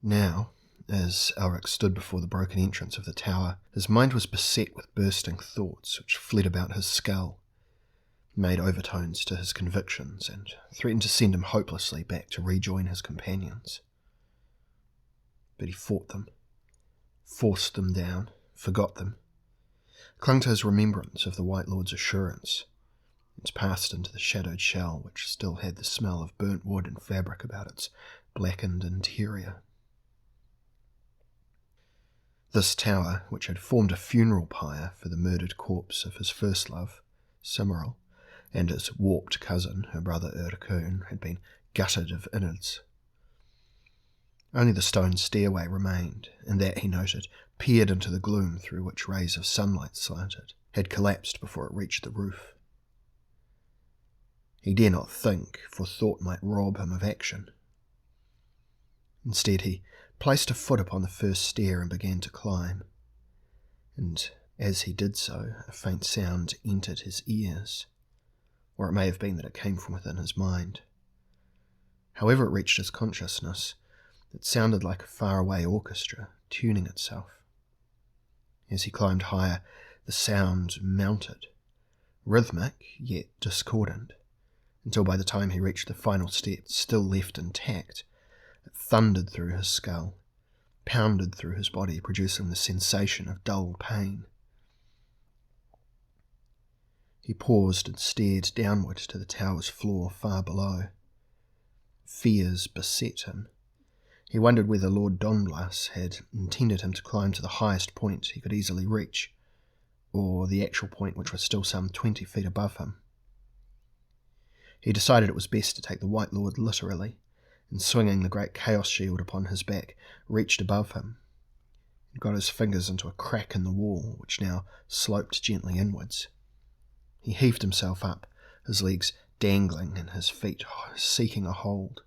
Now, as Elric stood before the broken entrance of the tower, his mind was beset with bursting thoughts which fled about his skull, made overtones to his convictions, and threatened to send him hopelessly back to rejoin his companions. But he fought them, forced them down, forgot them, clung to his remembrance of the White Lord's assurance, and passed into the shadowed shell which still had the smell of burnt wood and fabric about its blackened interior. This tower, which had formed a funeral pyre for the murdered corpse of his first love, Cymoril, and his warped cousin, her brother Urkun, had been gutted of innards. Only the stone stairway remained, and that, he noted, peered into the gloom through which rays of sunlight slanted, had collapsed before it reached the roof. He dare not think, for thought might rob him of action. Instead, he placed a foot upon the first stair and began to climb, and as he did so, a faint sound entered his ears, or it may have been that it came from within his mind. However it reached his consciousness, it sounded like a faraway orchestra tuning itself. As he climbed higher, the sound mounted, rhythmic yet discordant, until by the time he reached the final step, still left intact, it thundered through his skull, pounded through his body, producing the sensation of dull pain. He paused and stared downward to the tower's floor far below. Fears beset him. He wondered whether Lord Donblas had intended him to climb to the highest point he could easily reach, or the actual point which was still some 20 feet above him. He decided it was best to take the White Lord literally, and swinging the great chaos shield upon his back, reached above him, and got his fingers into a crack in the wall, which now sloped gently inwards. He heaved himself up, his legs dangling and his feet seeking a hold.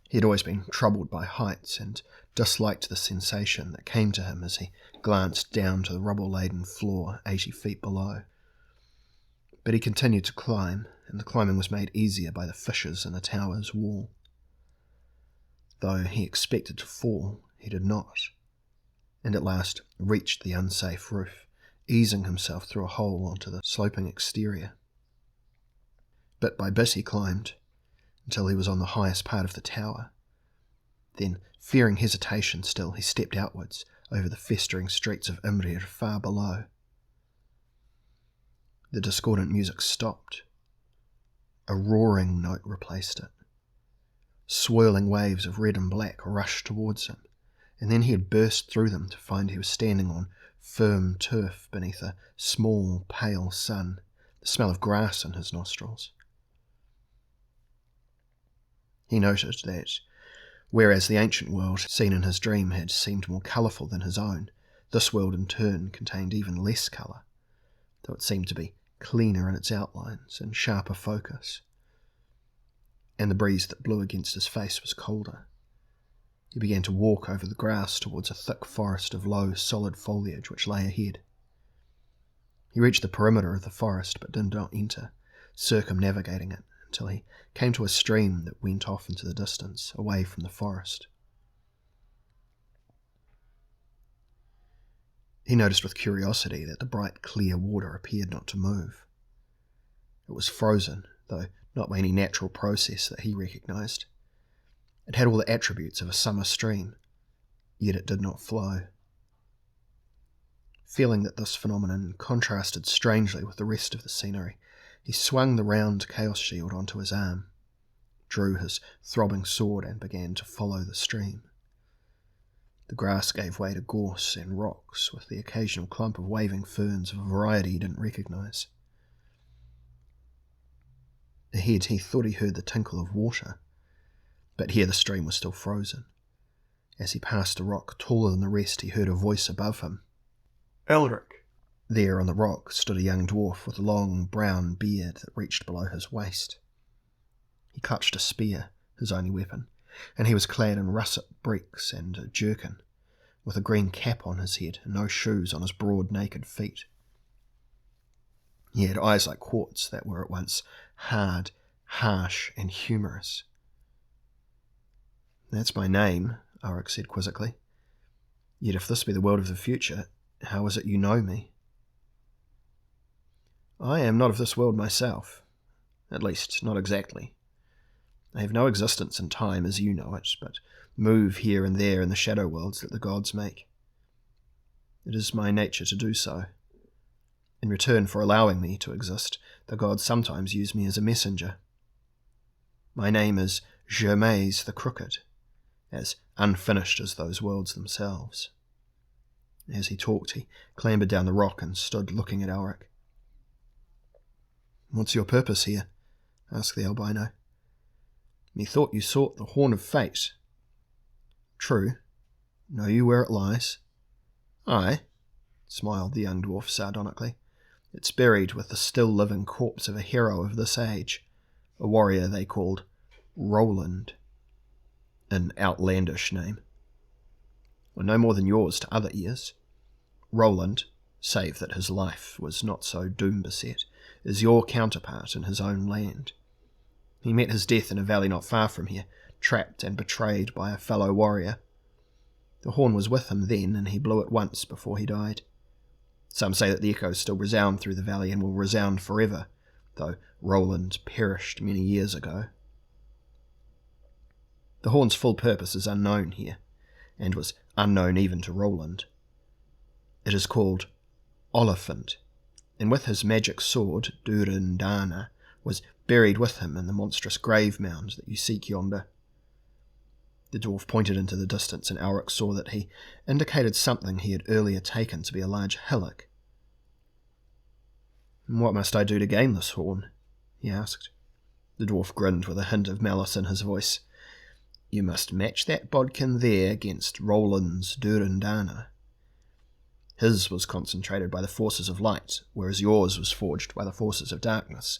He had always been troubled by heights and disliked the sensation that came to him as he glanced down to the rubble-laden floor 80 feet below. But he continued to climb, and the climbing was made easier by the fissures in the tower's wall. Though he expected to fall, he did not, and at last reached the unsafe roof, easing himself through a hole onto the sloping exterior. Bit by bit he climbed, until he was on the highest part of the tower. Then, fearing hesitation still, he stepped outwards over the festering streets of Imrir far below. The discordant music stopped. A roaring note replaced it. Swirling waves of red and black rushed towards him, and then he had burst through them to find he was standing on firm turf beneath a small, pale sun, the smell of grass in his nostrils. He noted that, whereas the ancient world seen in his dream had seemed more colourful than his own, this world in turn contained even less colour, though it seemed to be cleaner in its outlines and sharper focus. And the breeze that blew against his face was colder. He began to walk over the grass towards a thick forest of low, solid foliage which lay ahead. He reached the perimeter of the forest but did not enter, circumnavigating it, until he came to a stream that went off into the distance, away from the forest. He noticed with curiosity that the bright, clear water appeared not to move. It was frozen, though not by any natural process that he recognised. It had all the attributes of a summer stream, yet it did not flow. Feeling that this phenomenon contrasted strangely with the rest of the scenery, he swung the round chaos shield onto his arm, drew his throbbing sword and began to follow the stream. The grass gave way to gorse and rocks, with the occasional clump of waving ferns of a variety he didn't recognise. Ahead he thought he heard the tinkle of water, but here the stream was still frozen. As he passed a rock taller than the rest, he heard a voice above him. "Elric." There on the rock stood a young dwarf with a long brown beard that reached below his waist. He clutched a spear, his only weapon, and he was clad in russet breeks and a jerkin, with a green cap on his head and no shoes on his broad naked feet. He had eyes like quartz that were at once hard, harsh, and humorous. That's my name, Elric said quizzically. Yet if this be the world of the future, how is it you know me? I am not of this world myself. At least, not exactly. I have no existence in time as you know it, but move here and there in the shadow worlds that the gods make. It is my nature to do so. In return for allowing me to exist, the gods sometimes use me as a messenger. My name is Germaise the Crooked, as unfinished as those worlds themselves. As he talked, he clambered down the rock and stood looking at Elric. What's your purpose here? Asked the albino. Methought you sought the Horn of Fate. True. Know you where it lies? Aye, smiled the young dwarf sardonically. It's buried with the still-living corpse of a hero of this age, a warrior they called Roland. An outlandish name. Well, no more than yours to other ears. Roland, save that his life was not so doom-beset, is your counterpart in his own land. He met his death in a valley not far from here, trapped and betrayed by a fellow warrior. The horn was with him then, and he blew it once before he died. Some say that the echoes still resound through the valley and will resound forever, though Roland perished many years ago. The horn's full purpose is unknown here, and was unknown even to Roland. It is called Oliphant, and with his magic sword, Durindana, was buried with him in the monstrous grave mound that you seek yonder. The dwarf pointed into the distance, and Elric saw that he indicated something he had earlier taken to be a large hillock. What must I do to gain this horn? He asked. The dwarf grinned with a hint of malice in his voice. You must match that bodkin there against Roland's Durindana. His was concentrated by the forces of light, whereas yours was forged by the forces of darkness.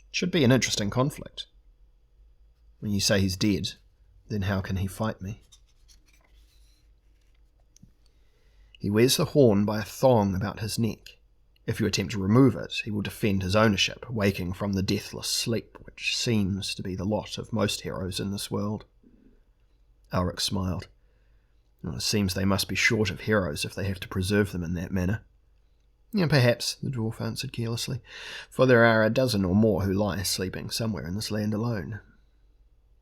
It should be an interesting conflict. When you say he's dead, then how can he fight me? He wears the horn by a thong about his neck. If you attempt to remove it, he will defend his ownership, waking from the deathless sleep which seems to be the lot of most heroes in this world. Elric smiled. Well, it seems they must be short of heroes if they have to preserve them in that manner. Yeah, perhaps, the dwarf answered carelessly, for there are a dozen or more who lie sleeping somewhere in this land alone.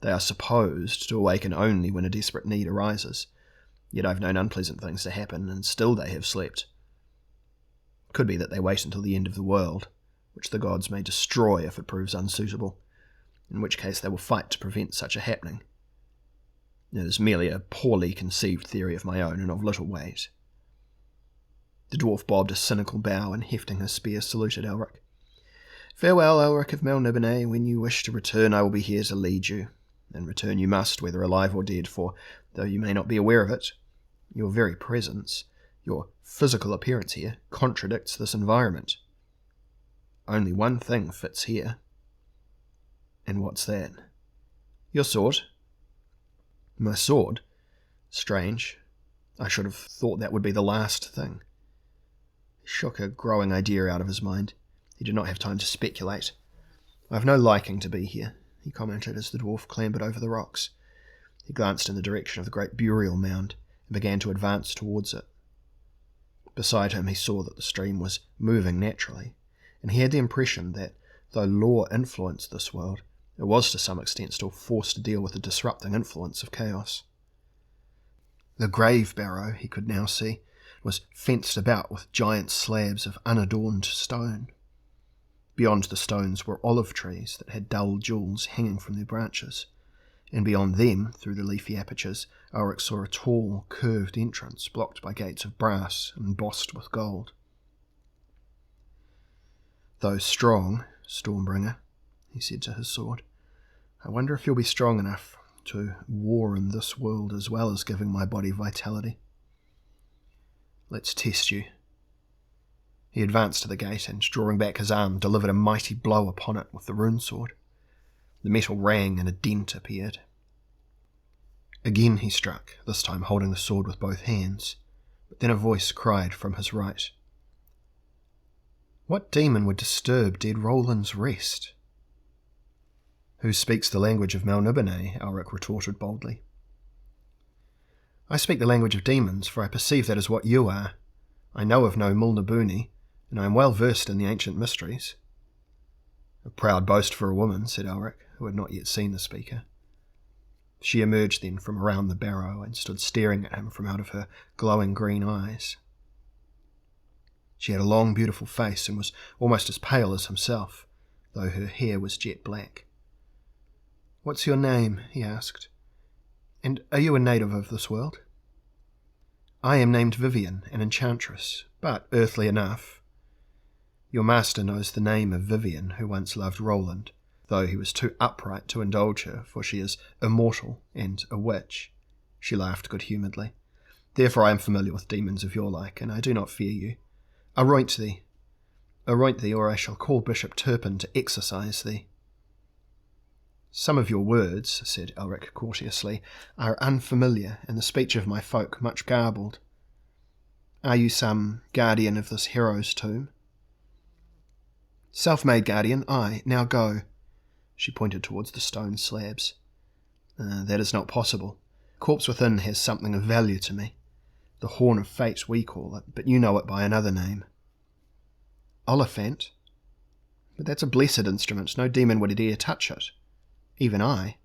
They are supposed to awaken only when a desperate need arises, yet I've known unpleasant things to happen, and still they have slept. Could be that they wait until the end of the world, which the gods may destroy if it proves unsuitable, in which case they will fight to prevent such a happening. It is merely a poorly conceived theory of my own and of little weight. The dwarf bobbed a cynical bow and, hefting his spear, saluted Elric. Farewell, Elric of Melniboné. When you wish to return, I will be here to lead you. And return you must, whether alive or dead, for, though you may not be aware of it, your very presence, your physical appearance here, contradicts this environment. Only one thing fits here. And what's that? Your sword. My sword? Strange. I should have thought that would be the last thing. He shook a growing idea out of his mind. He did not have time to speculate. I have no liking to be here, he commented as the dwarf clambered over the rocks. He glanced in the direction of the great burial mound and began to advance towards it. Beside him he saw that the stream was moving naturally, and he had the impression that, though law influenced this world, it was to some extent still forced to deal with the disrupting influence of chaos. The grave barrow, he could now see, was fenced about with giant slabs of unadorned stone. Beyond the stones were olive trees that had dull jewels hanging from their branches, and beyond them, through the leafy apertures, Elric saw a tall, curved entrance blocked by gates of brass and embossed with gold. Though strong, Stormbringer, he said to his sword, I wonder if you'll be strong enough to war in this world as well as giving my body vitality. Let's test you. He advanced to the gate and, drawing back his arm, delivered a mighty blow upon it with the rune sword. The metal rang and a dent appeared. Again he struck, this time holding the sword with both hands, but then a voice cried from his right. What demon would disturb dead Roland's rest? Who speaks the language of Melniboné? Elric retorted boldly. I speak the language of demons, for I perceive that is what you are. I know of no Melniboné, and I am well versed in the ancient mysteries. A proud boast for a woman, said Elric, who had not yet seen the speaker. She emerged then from around the barrow and stood staring at him from out of her glowing green eyes. She had a long, beautiful face and was almost as pale as himself, though her hair was jet black. What's your name? He asked. And are you a native of this world? I am named Vivian, an enchantress, but earthly enough. Your master knows the name of Vivian, who once loved Roland, though he was too upright to indulge her, for she is immortal and a witch. She laughed good-humouredly. Therefore I am familiar with demons of your like, and I do not fear you. Aroint thee, or I shall call Bishop Turpin to exorcise thee. Some of your words, said Elric courteously, are unfamiliar, and the speech of my folk much garbled. Are you some guardian of this hero's tomb? Self-made guardian, aye, now go. She pointed towards the stone slabs. That is not possible. Corpse within has something of value to me. The horn of fate we call it, but you know it by another name. Oliphant? But that's a blessed instrument, no demon would dare touch it. Even I.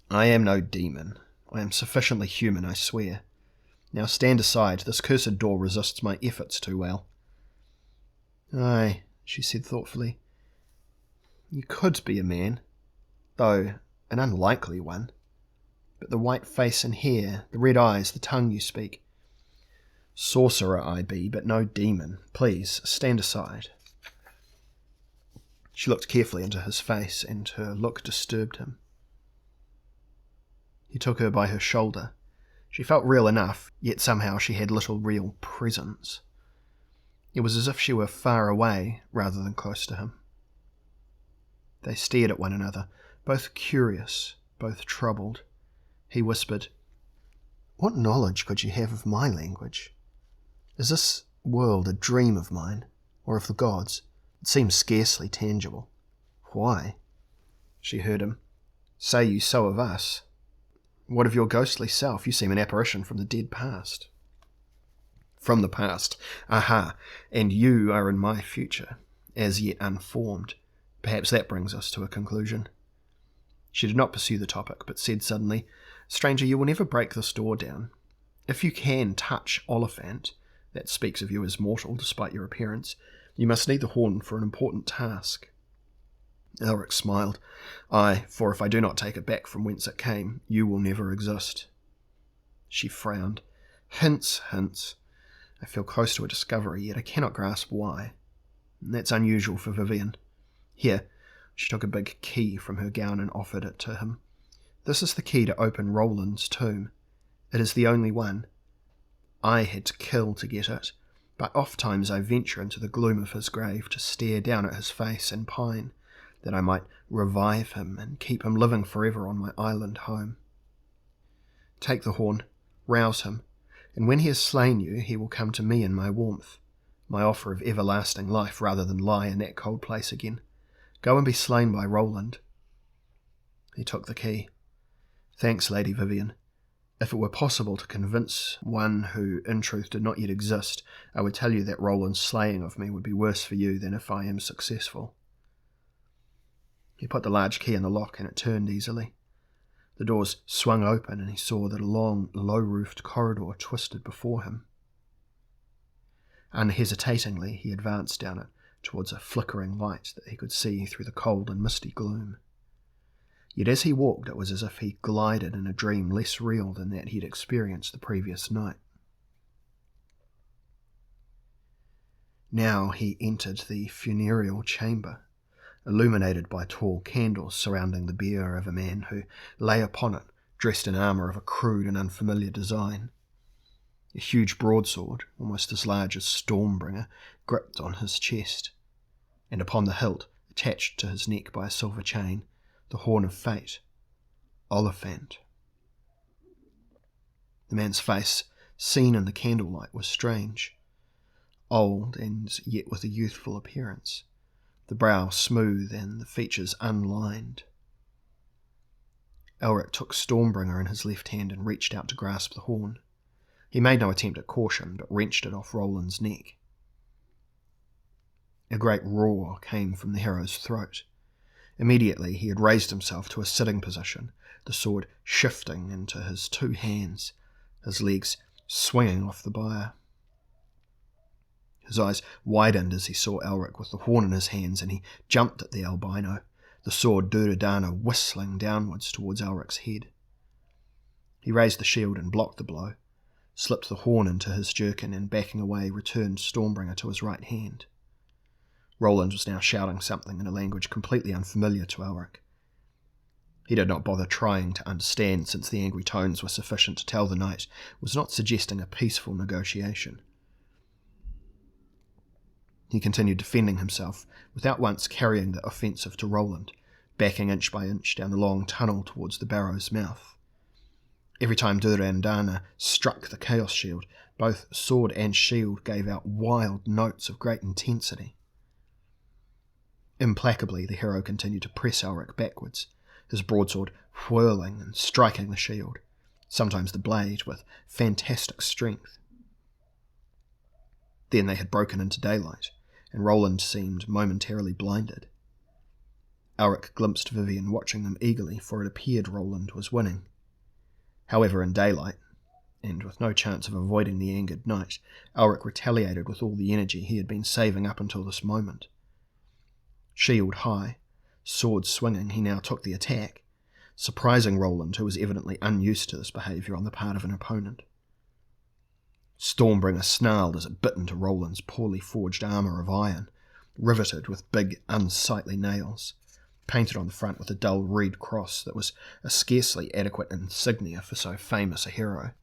I am no demon. I am sufficiently human, I swear. Now stand aside, this cursed door resists my efforts too well. Aye, she said thoughtfully. You could be a man, though an unlikely one. But the white face and hair, the red eyes, the tongue you speak. Sorcerer I be, but no demon. Please, stand aside. She looked carefully into his face, and her look disturbed him. He took her by her shoulder. She felt real enough, yet somehow she had little real presence. It was as if she were far away rather than close to him. They stared at one another, both curious, both troubled. He whispered, What knowledge could you have of my language? Is this world a dream of mine, or of the gods? It seems scarcely tangible. Why? She heard him. Say you so of us? What of your ghostly self? You seem an apparition from the dead past. From the past. Aha, and you are in my future, as yet unformed. Perhaps that brings us to a conclusion. She did not pursue the topic, but said suddenly, Stranger, you will never break this door down. If you can touch Oliphant, that speaks of you as mortal despite your appearance, you must need the horn for an important task. Elric smiled. Aye, for if I do not take it back from whence it came, you will never exist. She frowned. Hints. I feel close to a discovery, yet I cannot grasp why. That's unusual for Vivian. Here, she took a big key from her gown and offered it to him. This is the key to open Roland's tomb. It is the only one. I had to kill to get it, but oft-times I venture into the gloom of his grave to stare down at his face and pine, that I might revive him and keep him living forever on my island home. Take the horn, rouse him, and when he has slain you, he will come to me in my warmth, my offer of everlasting life rather than lie in that cold place again. Go and be slain by Roland. He took the key. Thanks, Lady Vivian. If it were possible to convince one who in truth did not yet exist, I would tell you that Roland's slaying of me would be worse for you than if I am successful. He put the large key in the lock and it turned easily. The doors swung open and he saw that a long, low-roofed corridor twisted before him. Unhesitatingly, he advanced down it towards a flickering light that he could see through the cold and misty gloom. Yet as he walked, it was as if he glided in a dream less real than that he had experienced the previous night. Now he entered the funereal chamber, illuminated by tall candles surrounding the bier of a man who lay upon it, dressed in armour of a crude and unfamiliar design. A huge broadsword, almost as large as Stormbringer, gripped on his chest, and upon the hilt, attached to his neck by a silver chain, the horn of fate, Oliphant. The man's face, seen in the candlelight, was strange, old and yet with a youthful appearance. the brow smooth and the features unlined. Elric took Stormbringer in his left hand and reached out to grasp the horn. He made no attempt at caution, but wrenched it off Roland's neck. A great roar came from the hero's throat. Immediately he had raised himself to a sitting position, the sword shifting into his two hands, his legs swinging off the bier. His eyes widened as he saw Elric with the horn in his hands, and he jumped at the albino, the sword Duradana whistling downwards towards Elric's head. He raised the shield and blocked the blow, slipped the horn into his jerkin, and backing away returned Stormbringer to his right hand. Roland was now shouting something in a language completely unfamiliar to Elric. He did not bother trying to understand, since the angry tones were sufficient to tell the knight was not suggesting a peaceful negotiation. He continued defending himself, without once carrying the offensive to Roland, backing inch by inch down the long tunnel towards the barrow's mouth. Every time Durandana struck the Chaos Shield, both sword and shield gave out wild notes of great intensity. Implacably, the hero continued to press Elric backwards, his broadsword whirling and striking the shield, sometimes the blade with fantastic strength. Then they had broken into daylight, and Roland seemed momentarily blinded. Elric glimpsed Vivian watching them eagerly, for it appeared Roland was winning. However, in daylight, and with no chance of avoiding the angered knight, Elric retaliated with all the energy he had been saving up until this moment. Shield high, sword swinging, he now took the attack, surprising Roland, who was evidently unused to this behaviour on the part of an opponent. Stormbringer snarled as it bit into Roland's poorly forged armour of iron, riveted with big, unsightly nails, painted on the front with a dull red cross that was a scarcely adequate insignia for so famous a hero.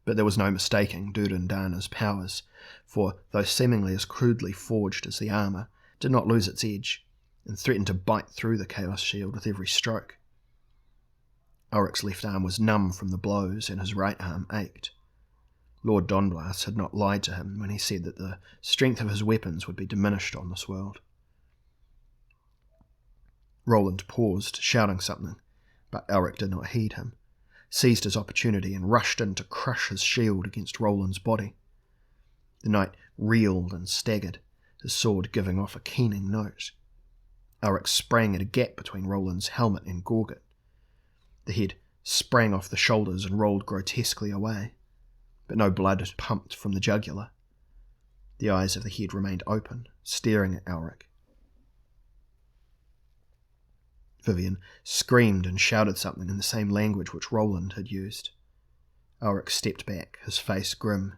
But there was no mistaking Durandana's powers, for, though seemingly as crudely forged as the armour, did not lose its edge, and threatened to bite through the Chaos Shield with every stroke. Elric's left arm was numb from the blows, and his right arm ached. Lord Donblas had not lied to him when he said that the strength of his weapons would be diminished on this world. Roland paused, shouting something, but Elric did not heed him, seized his opportunity and rushed in to crush his shield against Roland's body. The knight reeled and staggered, his sword giving off a keening note. Elric sprang at a gap between Roland's helmet and gorget. The head sprang off the shoulders and rolled grotesquely away, but no blood pumped from the jugular. The eyes of the head remained open, staring at Elric. Vivian screamed and shouted something in the same language which Roland had used. Elric stepped back, his face grim.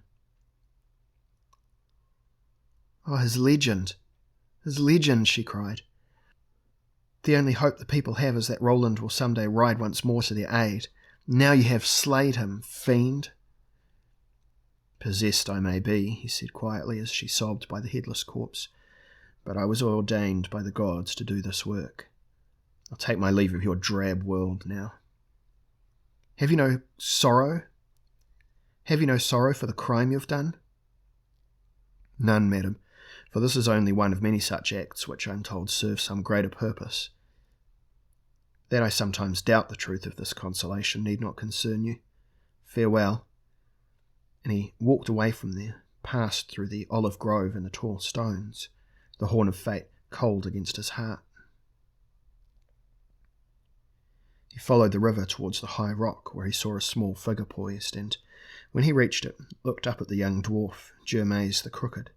"Oh, his legend! His legend!" she cried. "The only hope the people have is that Roland will someday ride once more to their aid. Now you have slayed him, fiend!" "Possessed I may be," he said quietly as she sobbed by the headless corpse, "but I was ordained by the gods to do this work. I'll take my leave of your drab world now. Have you no sorrow? Have you no sorrow for the crime you've done?" "None, madam, for this is only one of many such acts which I'm told serve some greater purpose. That I sometimes doubt the truth of this consolation need not concern you. Farewell." And he walked away from there, passed through the olive grove and the tall stones, the horn of fate cold against his heart. He followed the river towards the high rock, where he saw a small figure poised, and, when he reached it, looked up at the young dwarf, Germaise the Crooked,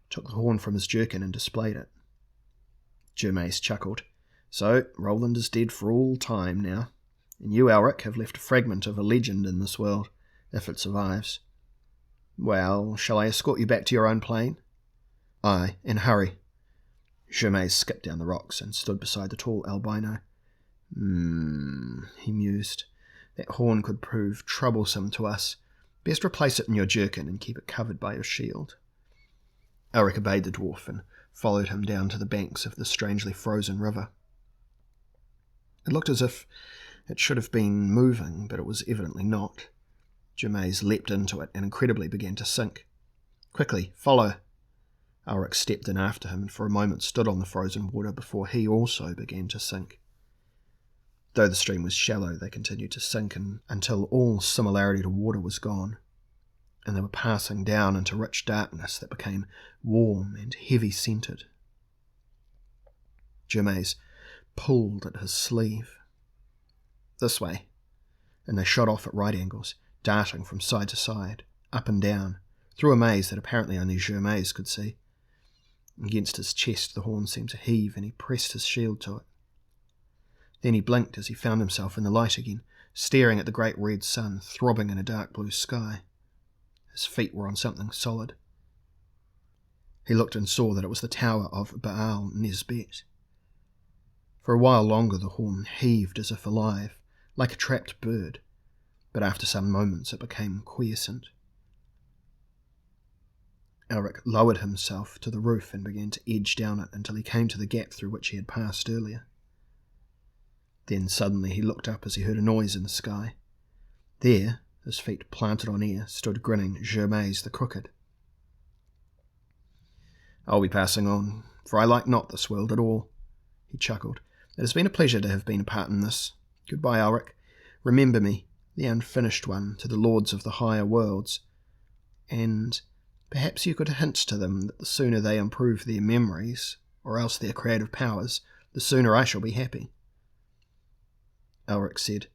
took the horn from his jerkin and displayed it. Germaise chuckled. "So, Roland is dead for all time now, and you, Elric, have left a fragment of a legend in this world, if it survives. Well, shall I escort you back to your own plane?" "Aye, and hurry." Germaise skipped down the rocks and stood beside the tall albino. He mused. "That horn could prove troublesome to us. Best replace it in your jerkin and keep it covered by your shield." Elric obeyed the dwarf and followed him down to the banks of the strangely frozen river. It looked as if it should have been moving, but it was evidently not. Germaise leapt into it and incredibly began to sink. "Quickly, follow!" Elric stepped in after him and for a moment stood on the frozen water before he also began to sink. Though the stream was shallow, they continued to sink until all similarity to water was gone, and they were passing down into rich darkness that became warm and heavy-scented. Germaise pulled at his sleeve. "This way," and they shot off at right angles, darting from side to side, up and down, through a maze that apparently only Germaise could see. Against his chest the horn seemed to heave, and he pressed his shield to it. Then he blinked as he found himself in the light again, staring at the great red sun throbbing in a dark blue sky. His feet were on something solid. He looked and saw that it was the tower of Baal Nesbet. For a while longer the horn heaved as if alive, like a trapped bird, but after some moments it became quiescent. Elric lowered himself to the roof and began to edge down it until he came to the gap through which he had passed earlier. Then suddenly he looked up as he heard a noise in the sky. There, his feet planted on air, stood grinning Germaise the Crooked. "I'll be passing on, for I like not this world at all," he chuckled. "It has been a pleasure to have been a part in this. Goodbye, Elric. Remember me, the unfinished one, to the lords of the higher worlds. And perhaps you could hint to them that the sooner they improve their memories, or else their creative powers, the sooner I shall be happy." Elric said,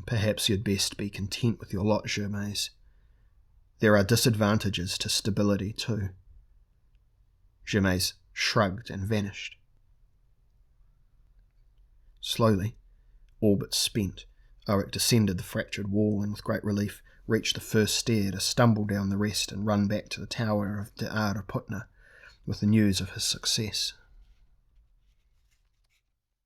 "Perhaps you'd best be content with your lot, Germaise. There are disadvantages to stability too." Germaise shrugged and vanished. Slowly, all but spent, Elric descended the fractured wall and with great relief reached the first stair to stumble down the rest and run back to the tower of De Ardaputna with the news of his success.